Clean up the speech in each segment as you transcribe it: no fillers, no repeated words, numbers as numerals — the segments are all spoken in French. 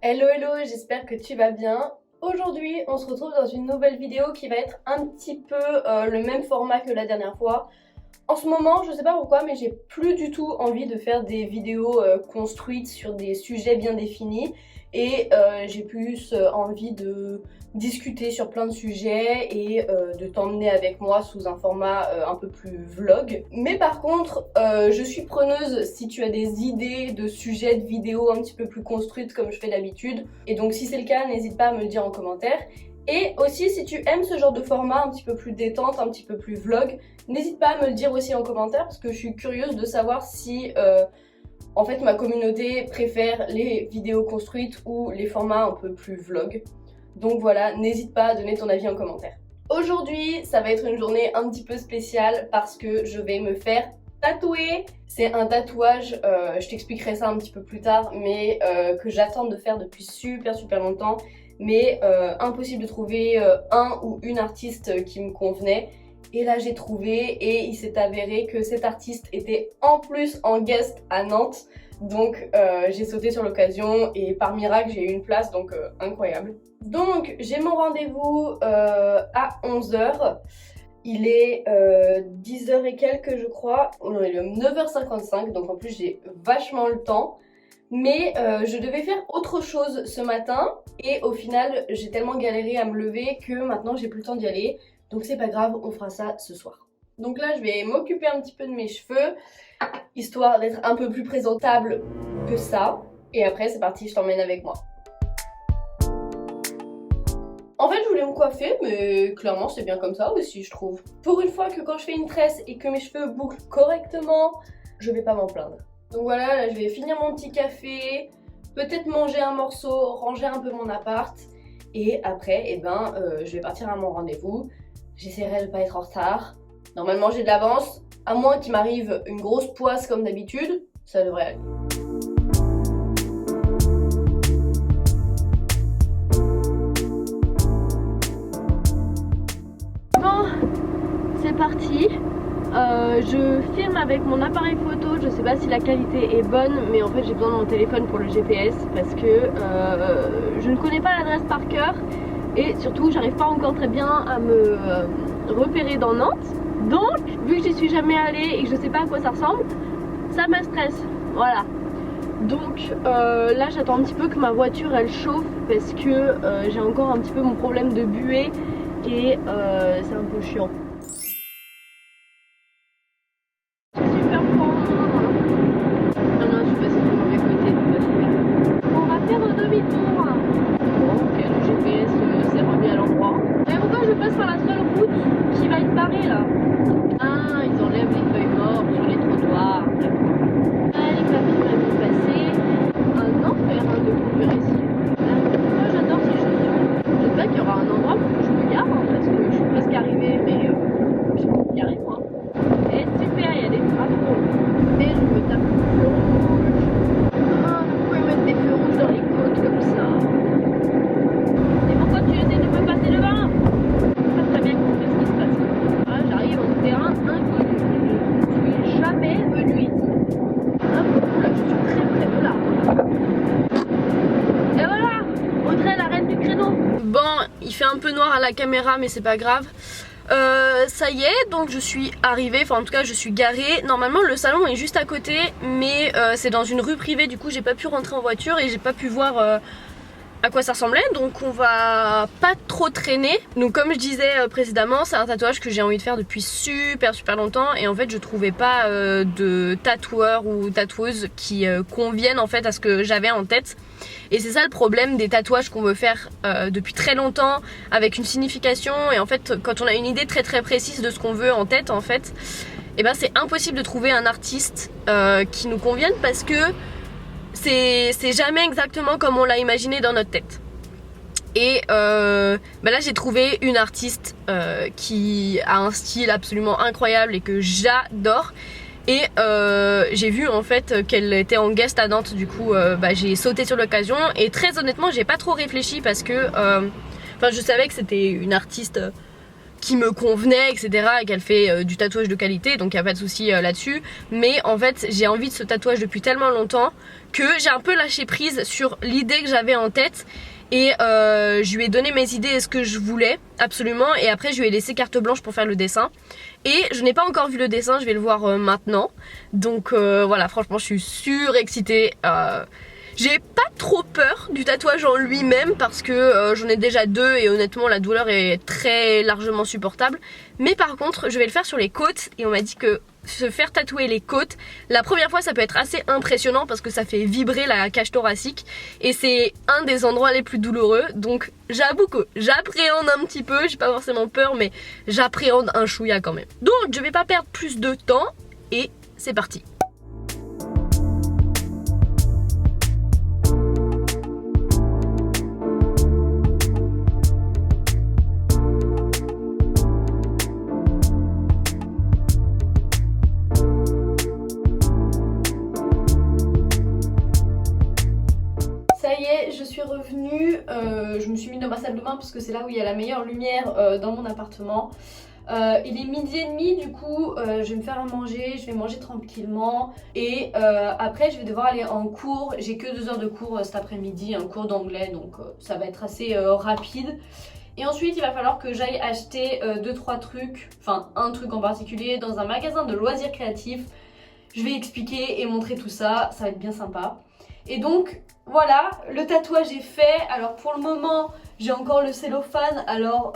Hello hello, j'espère que tu vas bien. Aujourd'hui, on se retrouve dans une nouvelle vidéo qui va être un petit peu le même format que la dernière fois. En ce moment, je sais pas pourquoi, mais j'ai plus du tout envie de faire des vidéos construites sur des sujets bien définis et j'ai plus envie de discuter sur plein de sujets et de t'emmener avec moi sous un format un peu plus vlog. Mais par contre, je suis preneuse si tu as des idées de sujets de vidéos un petit peu plus construites comme je fais d'habitude. Et donc si c'est le cas, n'hésite pas à me le dire en commentaire. Et aussi, si tu aimes ce genre de format un petit peu plus détente, un petit peu plus vlog, n'hésite pas à me le dire aussi en commentaire parce que je suis curieuse de savoir si en fait ma communauté préfère les vidéos construites ou les formats un peu plus vlog. Donc voilà, n'hésite pas à donner ton avis en commentaire. Aujourd'hui, ça va être une journée un petit peu spéciale parce que je vais me faire tatouer. C'est un tatouage, je t'expliquerai ça un petit peu plus tard, mais que j'attends de faire depuis super longtemps. Mais impossible de trouver un ou une artiste qui me convenait. Et là j'ai trouvé et il s'est avéré que cet artiste était en plus en guest à Nantes. Donc j'ai sauté sur l'occasion et par miracle j'ai eu une place, donc incroyable. Donc j'ai mon rendez-vous à 11h. Il est 10h et quelques je crois. Non, il est 9h55, donc en plus j'ai vachement le temps. Mais je devais faire autre chose ce matin et au final j'ai tellement galéré à me lever que maintenant j'ai plus le temps d'y aller. Donc c'est pas grave, on fera ça ce soir. Donc là je vais m'occuper un petit peu de mes cheveux, histoire d'être un peu plus présentable que ça. Et après c'est parti, je t'emmène avec moi. En fait je voulais me coiffer mais clairement c'est bien comme ça aussi je trouve. Pour une fois que quand je fais une tresse et que mes cheveux bouclent correctement, je vais pas m'en plaindre. Donc voilà, là je vais finir mon petit café, peut-être manger un morceau, ranger un peu mon appart. Et après, je vais partir à mon rendez-vous. J'essaierai de pas être en retard. Normalement j'ai de l'avance, à moins qu'il m'arrive une grosse poisse comme d'habitude, ça devrait aller. Bon, c'est parti. Je filme avec mon appareil photo, je sais pas si la qualité est bonne, mais en fait j'ai besoin de mon téléphone pour le GPS parce que je ne connais pas l'adresse par cœur et surtout j'arrive pas encore très bien à me repérer dans Nantes. Donc vu que j'y suis jamais allée et que je sais pas à quoi ça ressemble, ça me stresse, voilà. Donc là j'attends un petit peu que ma voiture elle chauffe parce que j'ai encore un petit peu mon problème de buée et c'est un peu chiant. Il fait un peu noir à la caméra mais c'est pas grave. Ça y est, donc je suis arrivée, enfin en tout cas je suis garée. Normalement le salon est juste à côté mais c'est dans une rue privée, du coup j'ai pas pu rentrer en voiture et j'ai pas pu voir à quoi ça ressemblait, donc on va pas trop traîner. Donc comme je disais précédemment, c'est un tatouage que j'ai envie de faire depuis super longtemps et en fait je trouvais pas de tatoueur ou tatoueuse qui conviennent en fait à ce que j'avais en tête. Et c'est ça le problème des tatouages qu'on veut faire depuis très longtemps avec une signification, et en fait quand on a une idée très précise de ce qu'on veut en tête en fait, et ben c'est impossible de trouver un artiste qui nous convienne parce que c'est jamais exactement comme on l'a imaginé dans notre tête. Et là j'ai trouvé une artiste qui a un style absolument incroyable et que j'adore. Et j'ai vu en fait qu'elle était en guest à Nantes, du coup j'ai sauté sur l'occasion. Et très honnêtement j'ai pas trop réfléchi parce que je savais que c'était une artiste qui me convenait, etc. et qu'elle fait du tatouage de qualité, donc il n'y a pas de souci là-dessus. Mais en fait, j'ai envie de ce tatouage depuis tellement longtemps que j'ai un peu lâché prise sur l'idée que j'avais en tête. Et je lui ai donné mes idées et ce que je voulais absolument, et après je lui ai laissé carte blanche pour faire le dessin. Et je n'ai pas encore vu le dessin, je vais le voir maintenant. Donc voilà, franchement je suis surexcitée. J'ai pas trop peur du tatouage en lui-même parce que j'en ai déjà 2 et honnêtement la douleur est très largement supportable. Mais par contre je vais le faire sur les côtes et on m'a dit que se faire tatouer les côtes, la première fois ça peut être assez impressionnant parce que ça fait vibrer la cage thoracique et c'est un des endroits les plus douloureux. Donc j'avoue que j'appréhende un petit peu, j'ai pas forcément peur mais j'appréhende un chouïa quand même. Donc je vais pas perdre plus de temps et c'est parti. Ça y est, je suis revenue, je me suis mise dans ma salle de bain parce que c'est là où il y a la meilleure lumière dans mon appartement. Il est 12h30, du coup je vais me faire à manger, je vais manger tranquillement et après je vais devoir aller en cours. J'ai que 2 heures de cours cet après-midi, un cours d'anglais, donc ça va être assez rapide. Et ensuite il va falloir que j'aille acheter 2-3 trucs, enfin un truc en particulier dans un magasin de loisirs créatifs. Je vais expliquer et montrer tout ça, ça va être bien sympa. Et donc voilà, le tatouage est fait. Alors pour le moment j'ai encore le cellophane, alors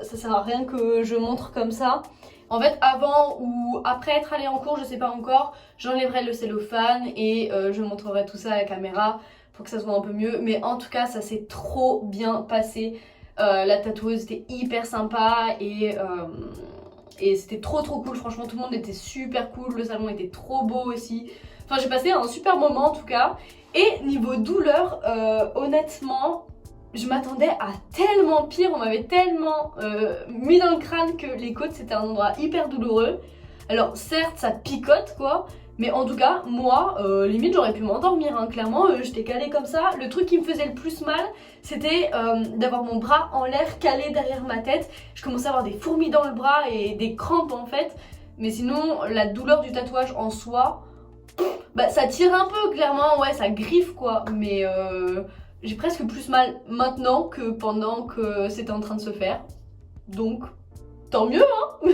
ça sert à rien que je montre comme ça. En fait avant ou après être allée en cours, je sais pas encore, j'enlèverai le cellophane et je montrerai tout ça à la caméra pour que ça soit un peu mieux. Mais en tout cas ça s'est trop bien passé, la tatoueuse était hyper sympa et c'était trop cool, franchement tout le monde était super cool, le salon était trop beau aussi. Enfin j'ai passé un super moment en tout cas. Et niveau douleur, honnêtement, je m'attendais à tellement pire, on m'avait tellement mis dans le crâne que les côtes c'était un endroit hyper douloureux. Alors certes ça picote quoi, mais en tout cas moi, limite j'aurais pu m'endormir hein. Clairement j'étais calée comme ça. Le truc qui me faisait le plus mal c'était d'avoir mon bras en l'air calé derrière ma tête. Je commençais à avoir des fourmis dans le bras et des crampes en fait. Mais sinon la douleur du tatouage en soi, bah ça tire un peu clairement, ouais ça griffe quoi, mais j'ai presque plus mal maintenant que pendant que c'était en train de se faire, donc tant mieux hein.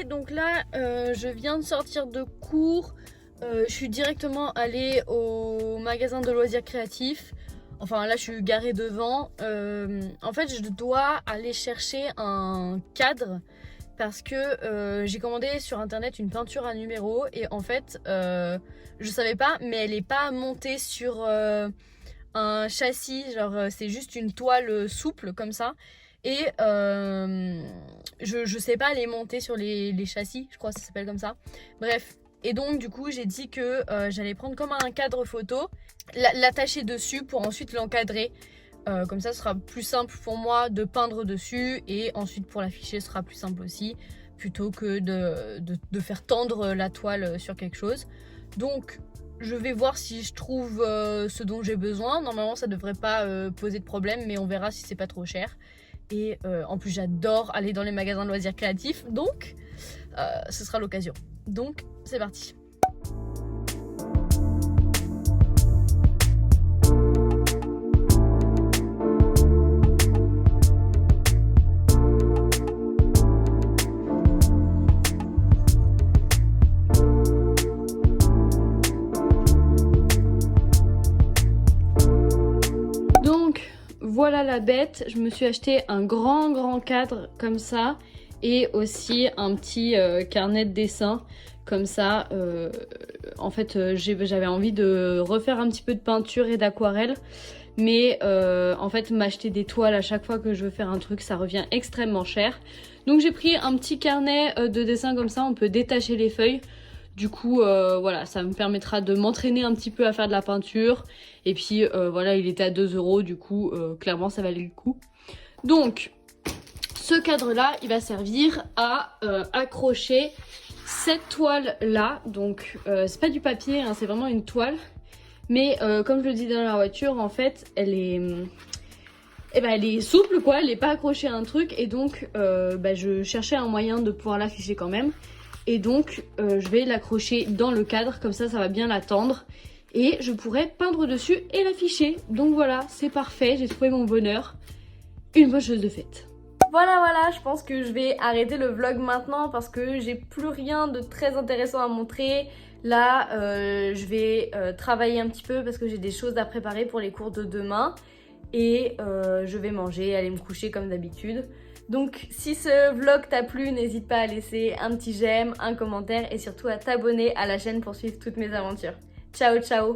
Donc là je viens de sortir de cours, je suis directement allée au magasin de loisirs créatifs. Enfin là je suis garée devant. En fait je dois aller chercher un cadre parce que j'ai commandé sur internet une peinture à numéro et en fait je savais pas mais elle est pas montée sur un châssis, genre c'est juste une toile souple comme ça. Et je sais pas les monter sur les châssis, je crois que ça s'appelle comme ça. Bref, et donc du coup j'ai dit que j'allais prendre comme un cadre photo, l'attacher dessus pour ensuite l'encadrer. Comme ça ce sera plus simple pour moi de peindre dessus et ensuite pour l'afficher ce sera plus simple aussi, plutôt que de faire tendre la toile sur quelque chose. Donc je vais voir si je trouve ce dont j'ai besoin. Normalement ça devrait pas poser de problème, mais on verra si c'est pas trop cher. Et en plus j'adore aller dans les magasins de loisirs créatifs, donc ce sera l'occasion. Donc c'est parti. Voilà la bête, je me suis acheté un grand cadre comme ça et aussi un petit carnet de dessin comme ça. En fait j'avais envie de refaire un petit peu de peinture et d'aquarelle, mais en fait m'acheter des toiles à chaque fois que je veux faire un truc ça revient extrêmement cher. Donc j'ai pris un petit carnet de dessin comme ça, on peut détacher les feuilles. Du coup voilà, ça me permettra de m'entraîner un petit peu à faire de la peinture. Et puis voilà, il était à 2 €, du coup clairement ça valait le coup. Donc ce cadre là il va servir à accrocher cette toile là. Donc c'est pas du papier hein, c'est vraiment une toile. Mais comme je le dis dans la voiture, en fait elle est elle est souple quoi, elle est pas accrochée à un truc. Et donc je cherchais un moyen de pouvoir l'afficher quand même. Et donc je vais l'accrocher dans le cadre, comme ça va bien la tendre. Et je pourrais peindre dessus et l'afficher. Donc voilà, c'est parfait, j'ai trouvé mon bonheur. Une bonne chose de faite. Voilà, je pense que je vais arrêter le vlog maintenant parce que j'ai plus rien de très intéressant à montrer. Là, je vais travailler un petit peu parce que j'ai des choses à préparer pour les cours de demain. Et je vais manger, aller me coucher comme d'habitude. Donc si ce vlog t'a plu, n'hésite pas à laisser un petit j'aime, un commentaire et surtout à t'abonner à la chaîne pour suivre toutes mes aventures. Ciao ciao!